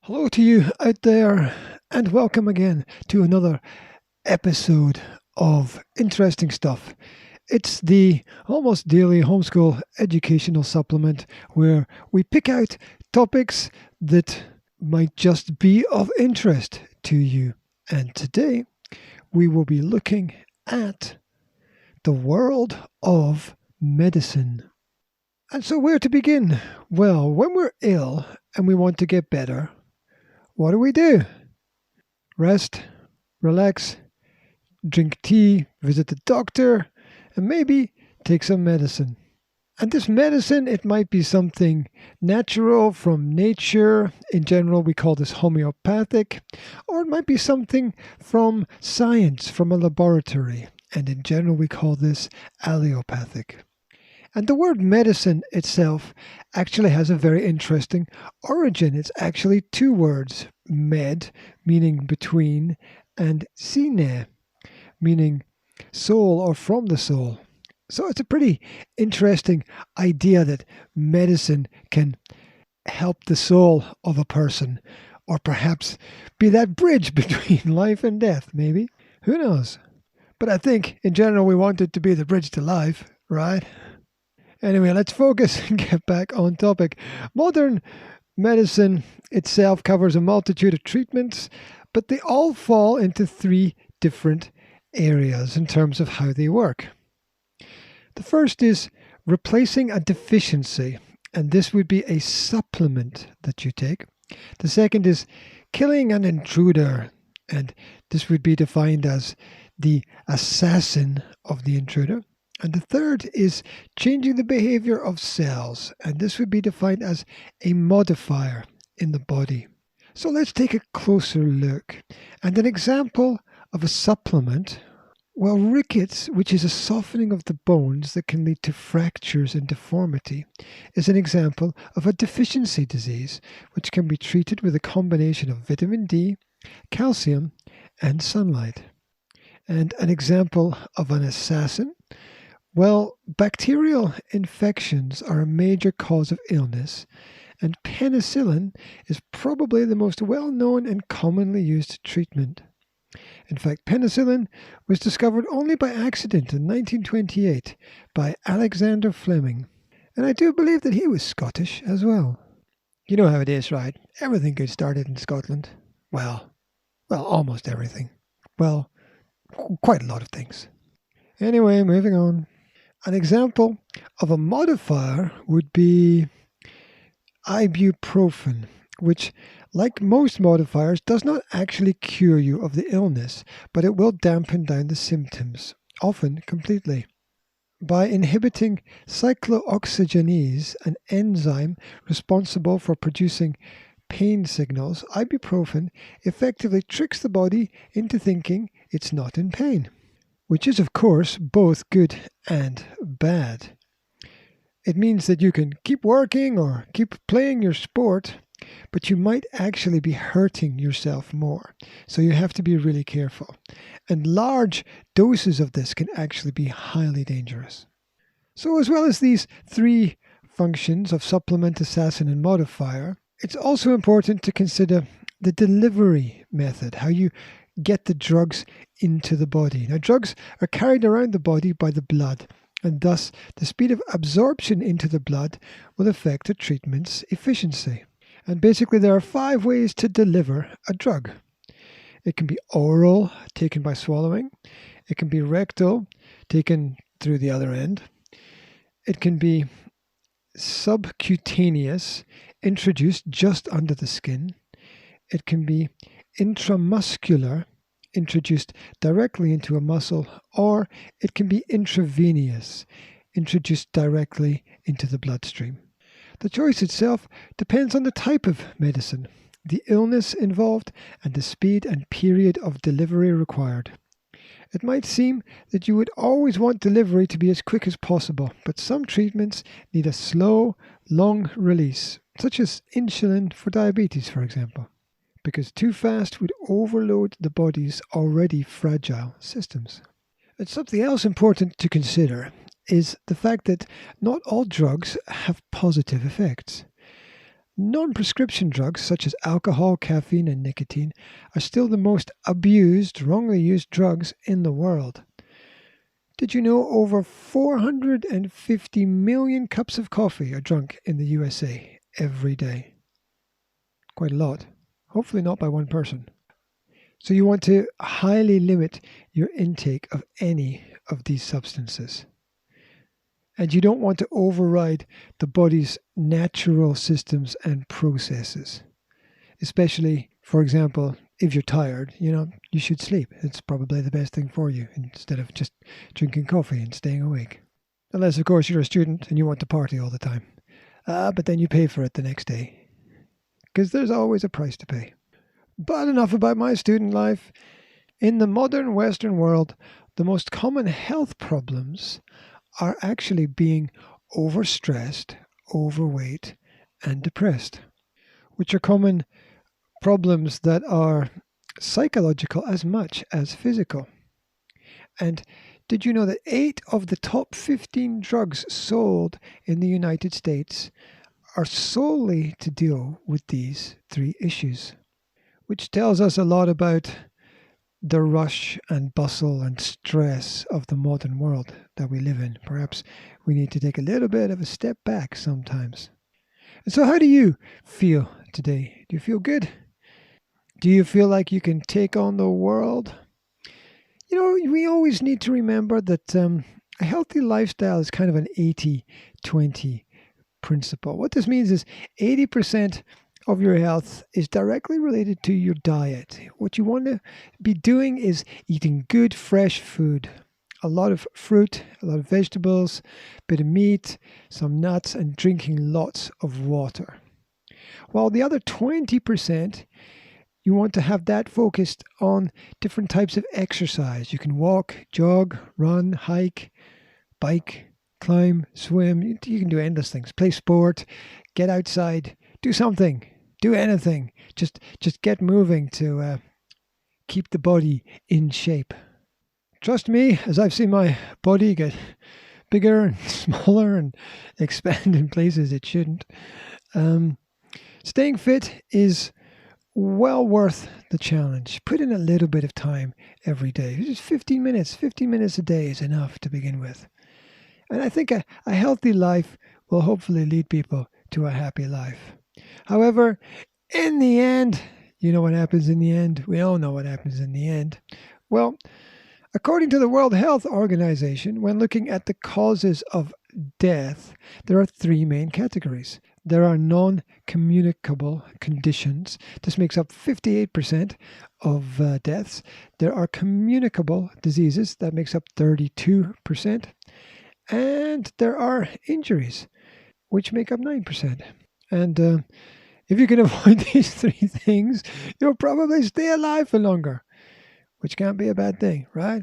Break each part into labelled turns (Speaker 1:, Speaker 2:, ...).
Speaker 1: Hello to you out there, and welcome again to another episode of interesting stuff. It's the almost daily homeschool educational supplement where we pick out topics that might just be of interest to you. And today we will be looking at the world of medicine. And so, where to begin? Well, when we're ill and we want to get better, what do? Rest, relax, drink tea, visit the doctor, and maybe take some medicine. And this medicine, it might be something natural from nature. In general, we call this homeopathic. Or it might be something from science, from a laboratory. And in general, we call this allopathic. And the word medicine itself actually has a very interesting origin. It's actually two words, med, meaning between, and sine, meaning soul or from the soul. So it's a pretty interesting idea that medicine can help the soul of a person, or perhaps be that bridge between life and death, maybe. Who knows? But I think in general we want it to be the bridge to life, right? Anyway, let's focus and get back on topic. Modern medicine itself covers a multitude of treatments, but they all fall into three different areas in terms of how they work. The first is replacing a deficiency, and this would be a supplement that you take. The second is killing an intruder, and this would be defined as the assassin of the intruder. And the third is changing the behavior of cells, and this would be defined as a modifier in the body. So let's take a closer look. And an example of a supplement, well, rickets, which is a softening of the bones that can lead to fractures and deformity, is an example of a deficiency disease, which can be treated with a combination of vitamin D, calcium, and sunlight. And an example of an assassin, well, bacterial infections are a major cause of illness, and penicillin is probably the most well-known and commonly used treatment. In fact, penicillin was discovered only by accident in 1928 by Alexander Fleming, and I do believe that he was Scottish as well. You know how it is, right? Everything good started in Scotland. Well, almost everything. Well, quite a lot of things. Anyway, moving on. An example of a modifier would be ibuprofen, which, like most modifiers, does not actually cure you of the illness, but it will dampen down the symptoms, often completely. By inhibiting cyclooxygenase, an enzyme responsible for producing pain signals, ibuprofen effectively tricks the body into thinking it's not in pain, which is, of course, both good and bad. It means that you can keep working or keep playing your sport, but you might actually be hurting yourself more. So you have to be really careful. And large doses of this can actually be highly dangerous. So as well as these three functions of supplement, assassin, and modifier, it's also important to consider the delivery method, how you get the drugs into the body. Now, drugs are carried around the body by the blood, and thus the speed of absorption into the blood will affect a treatment's efficiency. And basically, there are 5 ways to deliver a drug. It can be oral, taken by swallowing. It can be rectal, taken through the other end. It can be subcutaneous, introduced just under the skin. It can be intramuscular, introduced directly into a muscle, or it can be intravenous, introduced directly into the bloodstream. The choice itself depends on the type of medicine, the illness involved, and the speed and period of delivery required. It might seem that you would always want delivery to be as quick as possible, but some treatments need a slow, long release, such as insulin for diabetes, for example, because too fast would overload the body's already fragile systems. And something else important to consider is the fact that not all drugs have positive effects. Non-prescription drugs such as alcohol, caffeine, and nicotine are still the most abused, wrongly used drugs in the world. Did you know over 450 million cups of coffee are drunk in the USA every day? Quite a lot. Hopefully not by one person. So you want to highly limit your intake of any of these substances. And you don't want to override the body's natural systems and processes. Especially, for example, if you're tired, you should sleep. It's probably the best thing for you instead of just drinking coffee and staying awake. Unless, of course, you're a student and you want to party all the time. But then you pay for it the next day. Because there's always a price to pay. But enough about my student life. In the modern Western world, the most common health problems are actually being overstressed, overweight, and depressed, which are common problems that are psychological as much as physical. And did you know that 8 of the top 15 drugs sold in the United States are solely to deal with these 3 issues? Which tells us a lot about the rush and bustle and stress of the modern world that we live in. Perhaps we need to take a little bit of a step back sometimes. And so how do you feel today? Do you feel good? Do you feel like you can take on the world? We always need to remember that a healthy lifestyle is kind of an 80-20 principle. What this means is 80% of your health is directly related to your diet. What you want to be doing is eating good, fresh food. A lot of fruit, a lot of vegetables, a bit of meat, some nuts, and drinking lots of water. While the other 20%, you want to have that focused on different types of exercise. You can walk, jog, run, hike, bike, climb, swim. You can do endless things. Play sport, get outside, do something. Do anything. Just get moving to keep the body in shape. Trust me, as I've seen my body get bigger and smaller and expand in places it shouldn't. Staying fit is well worth the challenge. Put in a little bit of time every day. Just 15 minutes. 15 minutes a day is enough to begin with. And I think a healthy life will hopefully lead people to a happy life. However, in the end, you know what happens in the end? We all know what happens in the end. Well, according to the World Health Organization, when looking at the causes of death, there are 3 main categories. There are non-communicable conditions. This makes up 58% of deaths. There are communicable diseases. That makes up 32%. And there are injuries, which make up 9%. And if you can avoid these 3 things, you'll probably stay alive for longer, which can't be a bad thing, right?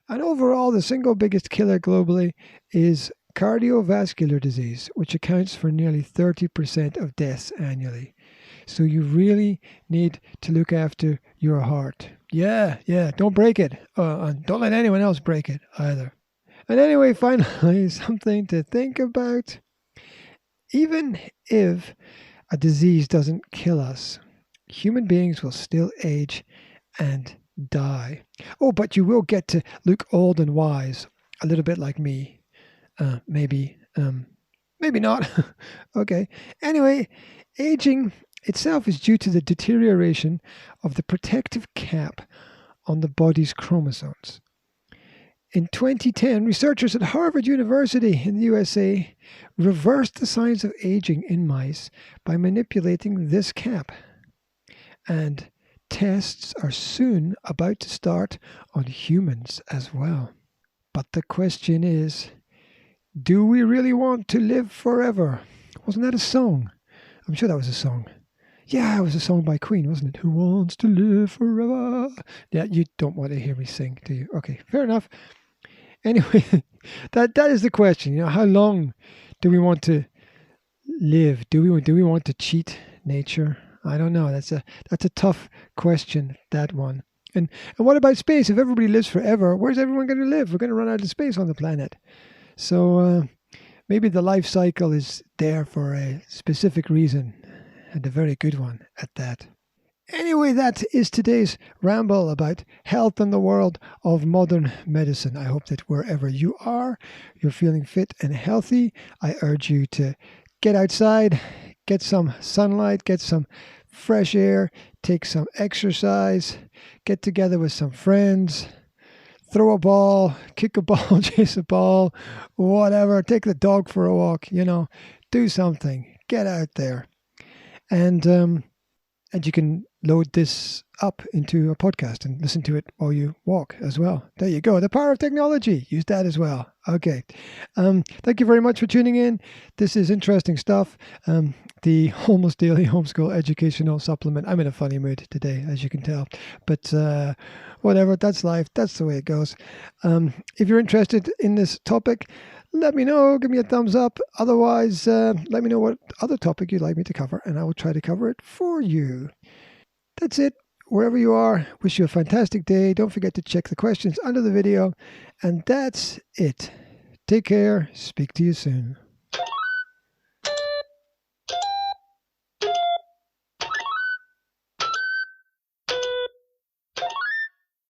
Speaker 1: And overall, the single biggest killer globally is cardiovascular disease, which accounts for nearly 30% of deaths annually. So you really need to look after your heart. Yeah, don't break it. And don't let anyone else break it either. And anyway, finally, something to think about. Even if a disease doesn't kill us, human beings will still age and die. Oh, but you will get to look old and wise, a little bit like me. Maybe not. Okay. Anyway, aging itself is due to the deterioration of the protective cap on the body's chromosomes. In 2010, researchers at Harvard University in the USA reversed the signs of aging in mice by manipulating this cap. And tests are soon about to start on humans as well. But the question is, do we really want to live forever? Wasn't that a song? I'm sure that was a song. Yeah, it was a song by Queen, wasn't it? Who wants to live forever? Yeah, you don't want to hear me sing, do you? Okay, fair enough. Anyway, that is the question. How long do we want to live? Do we want to cheat nature? I don't know. That's a tough question, that one. And what about space? If everybody lives forever, where's everyone going to live? We're going to run out of space on the planet. So maybe the life cycle is there for a specific reason. and a very good one at that. Anyway, that is today's ramble about health and the world of modern medicine. I hope that wherever you are, you're feeling fit and healthy. I urge you to get outside, get some sunlight, get some fresh air, take some exercise, get together with some friends, throw a ball, kick a ball, chase a ball, whatever. Take the dog for a walk, do something. Get out there. And you can load this up into a podcast and listen to it while you walk as well. There you go. The power of technology. Use that as well. Okay. Thank you very much for tuning in. This is interesting stuff. The Almost Daily Homeschool Educational Supplement. I'm in a funny mood today, as you can tell. But whatever. That's life. That's the way it goes. If you're interested in this topic, let me know. Give me a thumbs up. Otherwise, let me know what other topic you'd like me to cover, and I will try to cover it for you. That's it. Wherever you are, wish you a fantastic day. Don't forget to check the questions under the video. And that's it. Take care. Speak to you soon.